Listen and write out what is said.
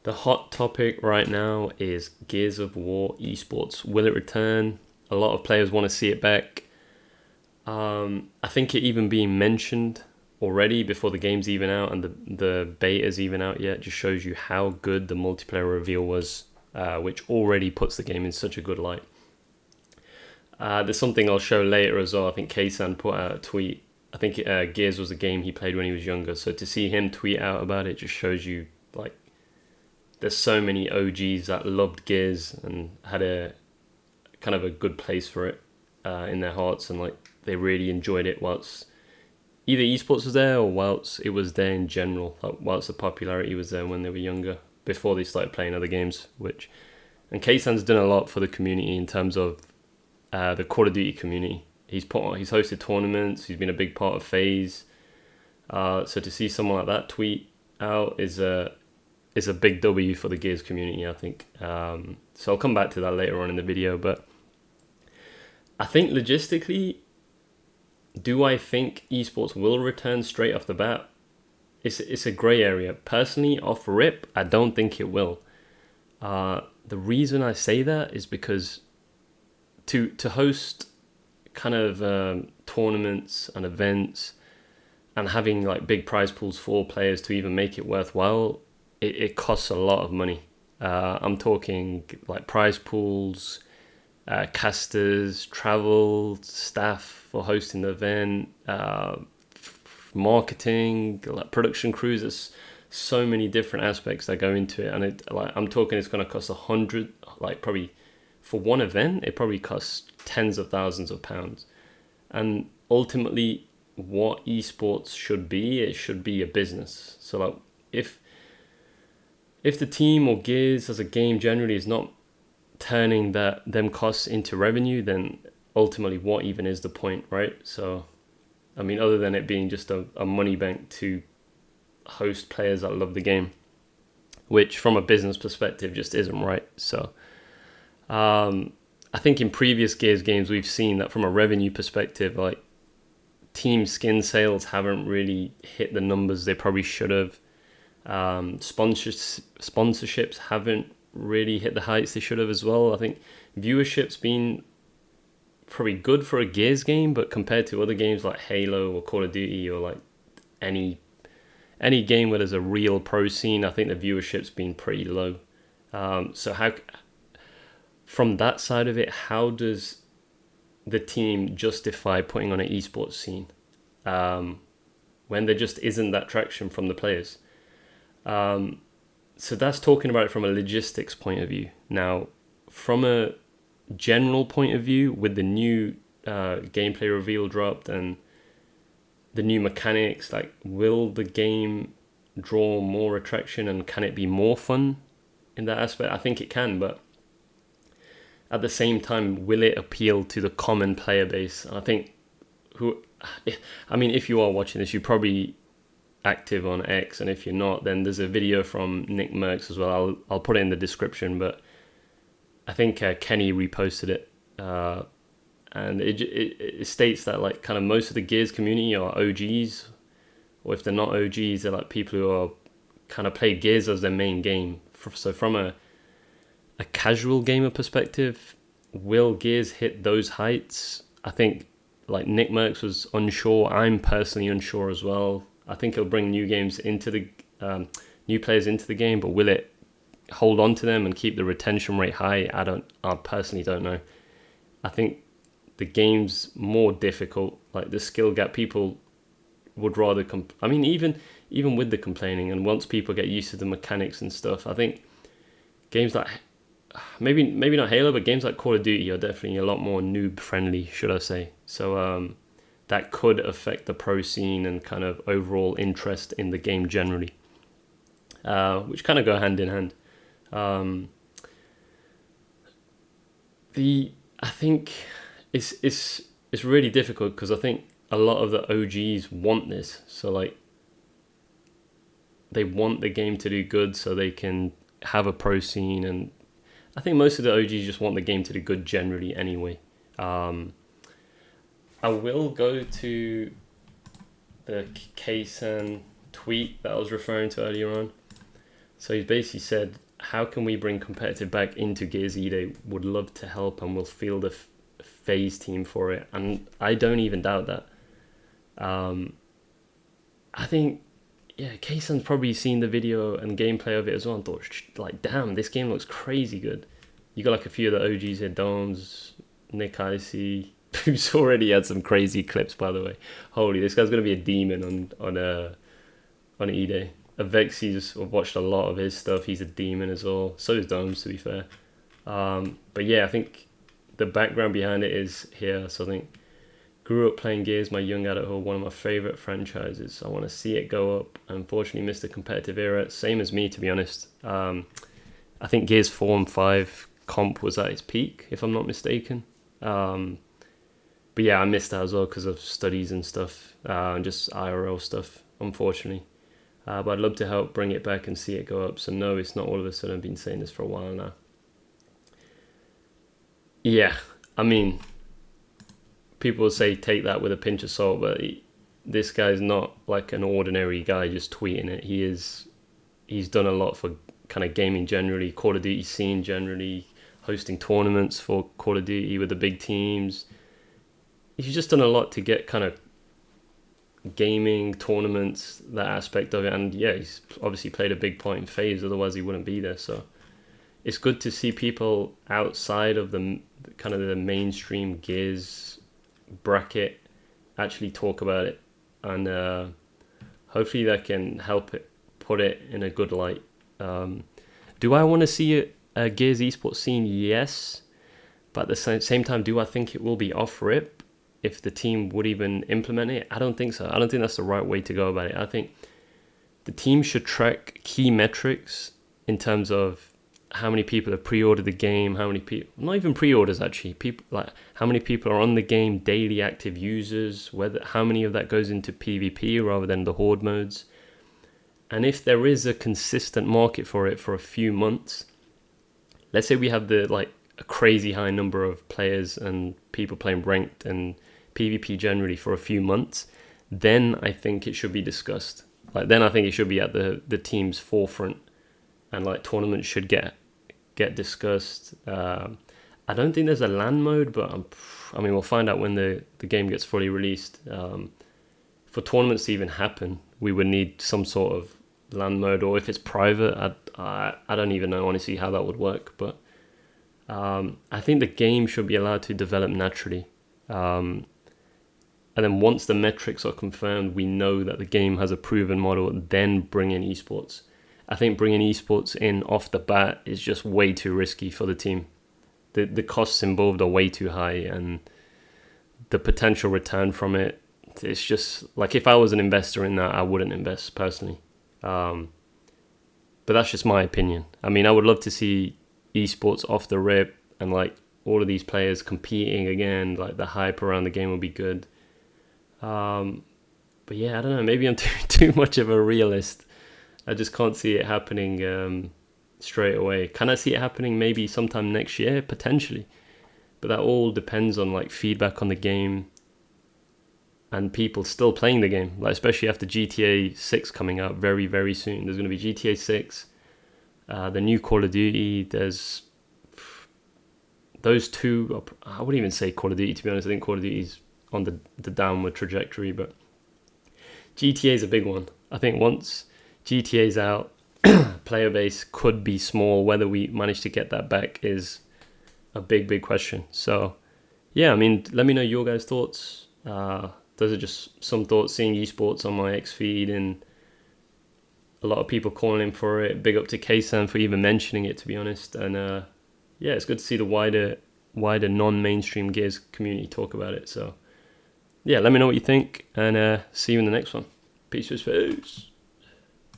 The hot topic right now is Gears of War esports. Will it return? A lot of players want to see it back. I think it even being mentioned already before the game's even out and the beta's even out yet just shows you how good the multiplayer reveal was, which already puts the game in such a good light. There's something I'll show later as well. I think Kaysan put out a tweet. I think Gears was a game he played when he was younger. So to see him tweet out about it just shows you, like, there's so many OGs that loved Gears and had a kind of a good place for it in their hearts, and like they really enjoyed it whilst either esports was there or whilst it was there in general. Like whilst the popularity was there when they were younger, before they started playing other games. And Kaysan's done a lot for the community in terms of the Call of Duty community. He's hosted tournaments. He's been a big part of FaZe. So to see someone like that tweet out is a big W for the Gears community, I think. So I'll come back to that later on in the video. But I think logistically, do I think esports will return straight off the bat? It's a grey area. Personally, off rip, I don't think it will. The reason I say that is because to host kind of tournaments and events and having like big prize pools for players to even make it worthwhile, it costs a lot of money. I'm talking like prize pools, casters, travel, staff for hosting the event, marketing, like production crews. There's so many different aspects that go into it, and I'm talking it's going to cost 100, like probably for one event, it probably costs tens of thousands of pounds. And ultimately, what esports should be, it should be a business. So like if the team or Gears as a game generally is not turning them costs into revenue, then ultimately what even is the point, right? So, I mean, other than it being just a money bank to host players that love the game, which from a business perspective just isn't right. So, I think in previous Gears games we've seen that from a revenue perspective, like team skin sales haven't really hit the numbers they probably should have. Sponsorships haven't really hit the heights they should have as well. I think viewership's been probably good for a Gears game, but compared to other games like Halo or Call of Duty or like any game where there's a real pro scene, I think the viewership's been pretty low. So how, from that side of it, how does the team justify putting on an esports scene when there just isn't that traction from the players? So that's talking about it from a logistics point of view. Now, from a general point of view, with the new gameplay reveal dropped and the new mechanics, like, will the game draw more attraction and can it be more fun in that aspect? I think it can, but at the same time, will it appeal to the common player base? And I think if you are watching this, you're probably active on X, and if you're not, then there's a video from Miindsxt as well. I'll put it in the description, but I think Kenny reposted it, and it states that like kind of most of the Gears community are OGs, or if they're not OGs, they're like people who are kind of play Gears as their main game. So from a casual gamer perspective, will Gears hit those heights? I think like Miindsxt was unsure. I'm personally unsure as well. I think it'll bring new players into the game, but will it hold on to them and keep the retention rate high? I personally don't know. I think the game's more difficult. Like the skill gap, people would rather even with the complaining, and once people get used to the mechanics and stuff, I think games like maybe not Halo, but games like Call of Duty are definitely a lot more noob friendly, should I say. So that could affect the pro scene and kind of overall interest in the game generally, which kind of go hand in hand. I think it's really difficult because I think a lot of the OGs want this. So like they want the game to do good so they can have a pro scene, and I think most of the OGs just want the game to do good generally anyway. I will go to the Kaysen tweet that I was referring to earlier on. So he's basically said, how can we bring competitive back into Gears eday? Would love to help and we'll field a phase team for it. And I don't even doubt that. I think, yeah, Kaysan's probably seen the video and gameplay of it as well and thought, like, damn, this game looks crazy good. You got like a few of the OGs here, Domes, Nick Icy, who's already had some crazy clips, by the way. Holy, this guy's going to be a demon on eday. Avexy's, I've watched a lot of his stuff. He's a demon as well. So is Domes, to be fair. But yeah, I think the background behind it is here. So I think, grew up playing Gears my young adulthood, one of my favourite franchises. I want to see it go up. I unfortunately missed the competitive era. Same as me, to be honest. I think Gears 4 and 5 comp was at its peak, if I'm not mistaken. But yeah, I missed that as well because of studies and stuff, and just IRL stuff, unfortunately. But I'd love to help bring it back and see it go up. So no, it's not all of a sudden. I've been saying this for a while now. Yeah, I mean, people will say take that with a pinch of salt, but this guy's not like an ordinary guy just tweeting it. He's done a lot for kind of gaming generally, Call of Duty scene generally, hosting tournaments for Call of Duty with the big teams. He's just done a lot to get kind of gaming tournaments, that aspect of it, and yeah, he's obviously played a big part in FaZe, otherwise he wouldn't be there. So it's good to see people outside of the kind of the mainstream Gears bracket actually talk about it, and hopefully that can help it put it in a good light. Do I want to see a Gears Esports scene? Yes, but at the same time, do I think it will be off rip if the team would even implement it? I don't think so. I don't think that's the right way to go about it. I think the team should track key metrics in terms of how many people have pre-ordered the game, how many people, not even pre-orders actually, people like how many people are on the game, daily active users, how many of that goes into PvP rather than the horde modes. And if there is a consistent market for it for a few months, let's say we have a crazy high number of players and people playing ranked and PvP generally for a few months, then I think it should be discussed. Then I think it should be at the team's forefront, and tournaments should get discussed. I don't think there's a LAN mode, but we'll find out when the game gets fully released. For tournaments to even happen, we would need some sort of LAN mode, or if it's private, I don't even know honestly how that would work. But I think the game should be allowed to develop naturally. And then once the metrics are confirmed, we know that the game has a proven model, then bring in esports. I think bringing esports in off the bat is just way too risky for the team. The costs involved are way too high, and the potential return from it, it's just like, if I was an investor in that, I wouldn't invest personally. But that's just my opinion. I mean, I would love to see esports off the rip and all of these players competing again. The hype around the game would be good. But yeah, I don't know. Maybe I'm too much of a realist. I just can't see it happening straight away. Can I see it happening maybe sometime next year? Potentially. But that all depends on feedback on the game and people still playing the game. Especially after GTA 6 coming out very, very soon. There's going to be GTA 6, the new Call of Duty. There's those two. I wouldn't even say Call of Duty, to be honest. I think Call of Duty's on the downward trajectory, but GTA is a big one. I think once GTA's out, player base could be small. Whether we manage to get that back is a big question. So yeah, I mean, let me know your guys' thoughts. Those are just some thoughts seeing esports on my X feed, and a lot of people calling in for it. Big up to Kaysan for even mentioning it, to be honest. And yeah, it's good to see the wider non-mainstream Gears community talk about it. So yeah, let me know what you think, and see you in the next one. Peace.